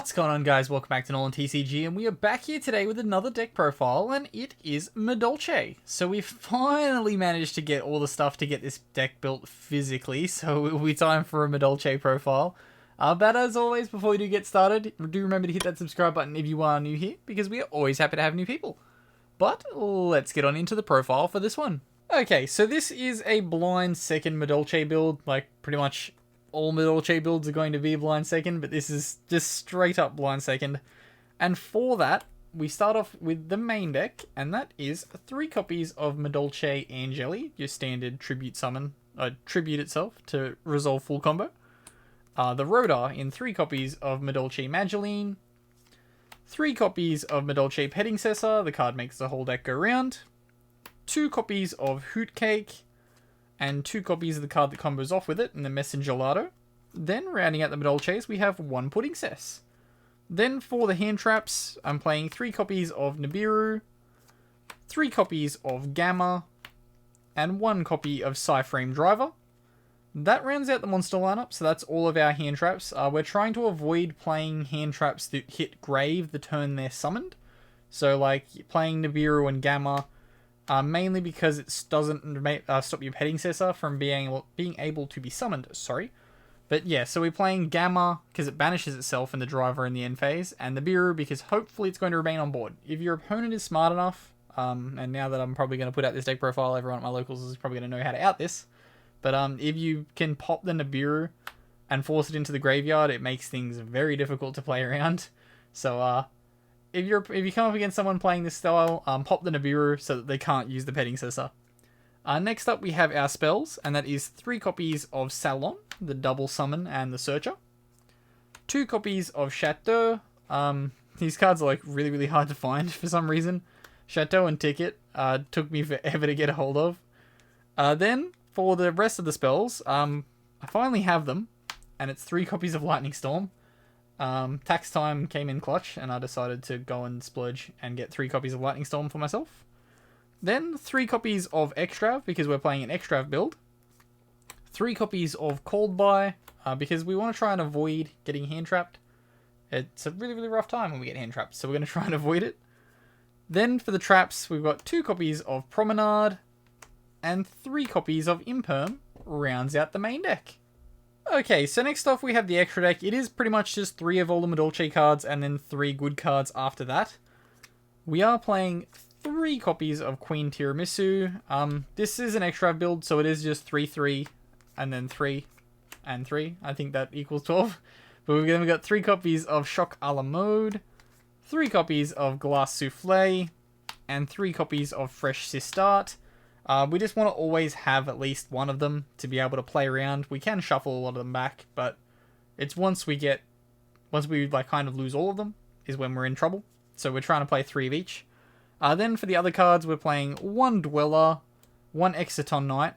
What's going on, guys? Welcome back to NolanTCG, and we are back here today with another deck profile, and it is Madolche. So we finally managed to get all the stuff to get this deck built physically, so it will be time for a Madolche profile. But as always, before we do get started, do remember to hit that subscribe button if you are new here, because we are always happy to have new people. But let's get on into the profile for this one. Okay, so this is a blind second Madolche build, like pretty much all Madolche builds are going to be blind second, but this is just straight up blind second. And for that, we start off with the main deck, and that is 3 copies of Madolche Angeli, your standard tribute summon, tribute itself to resolve full combo. The Rodar in 3 copies of Madolche Mageline, 3 copies of Madolche Petting Cessor, the card makes the whole deck go round, 2 copies of Hoot Cake, and 2 copies of the card that combos off with it in the Messenger Gelato. Then, rounding out the Madolches, we have 1 Pudding Cess. Then, for the hand traps, I'm playing 3 copies of Nibiru, 3 copies of Gamma, and 1 copy of Psyframe Driver. That rounds out the monster lineup, so that's all of our hand traps. We're trying to avoid playing hand traps that hit grave the turn they're summoned. So, like, playing Nibiru and Gamma, mainly because it doesn't stop your Petting Cessor from being able to be summoned, sorry. But yeah, so we're playing Gamma because it banishes itself in the driver in the end phase, and the Nibiru because hopefully it's going to remain on board. If your opponent is smart enough, and now that I'm probably going to put out this deck profile, everyone at my locals is probably going to know how to out this. But if you can pop the Nibiru and force it into the graveyard, it makes things very difficult to play around. So if you come up against someone playing this style, pop the Nibiru so that they can't use the Petting Cessor. Next up we have our spells, and that is 3 copies of Salon, the double summon and the searcher. 2 copies of Chateau. These cards are like really hard to find for some reason. Chateau and Ticket took me forever to get a hold of. Then for the rest of the spells, I finally have them, and it's 3 copies of Lightning Storm. Tax time came in clutch, and I decided to go and splurge and get 3 copies of Lightning Storm for myself. Then 3 copies of Extrav, because we're playing an Extrav build. 3 copies of Called By, because we want to try and avoid getting hand trapped. It's a really rough time when we get hand trapped, so we're going to try and avoid it. Then for the traps, we've got 2 copies of Promenade, and 3 copies of Imperm, rounds out the main deck. Okay, so next off we have the extra deck. It is pretty much just 3 of all the Madolche cards and then 3 good cards after that. We are playing 3 copies of Queen Tiramisu. This is an extra build, so it is just 3/3 and then 3 and 3. I think that equals 12. But we've got 3 copies of Shock a la Mode, 3 copies of Glass Souffle, and 3 copies of Fresh Sistart. We just want to always have at least one of them to be able to play around. We can shuffle a lot of them back, but it's once we like kind of lose all of them is when we're in trouble. So we're trying to play 3 of each. Then for the other cards, we're playing 1 Dweller, 1 Exciton Knight,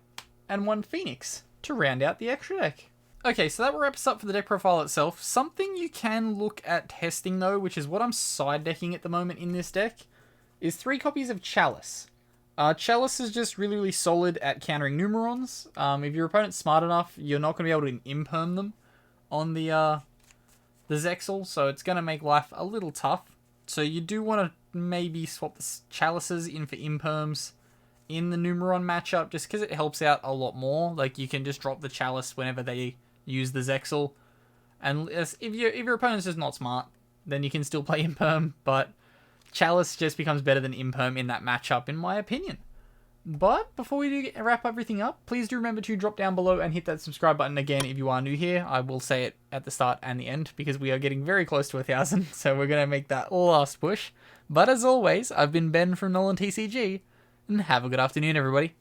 and 1 Phoenix to round out the extra deck. Okay, so that wraps up for the deck profile itself. Something you can look at testing though, which is what I'm side decking at the moment in this deck, is 3 copies of Chalice. Chalice is just really solid at countering Numerons. If your opponent's smart enough, you're not going to be able to imperm them on the Zexal, so it's going to make life a little tough. So you do want to maybe swap the Chalices in for imperms in the Numeron matchup, just because it helps out a lot more. Like, you can just drop the Chalice whenever they use the Zexal. And if your opponent's just not smart, then you can still play imperm, but Chalice just becomes better than Imperm in that matchup, in my opinion. But before we do wrap everything up, please do remember to drop down below and hit that subscribe button again if you are new here. I will say it at the start and the end because we are getting very close to 1,000, so we're going to make that last push. But as always, I've been Ben from NolanTCG, and have a good afternoon, everybody.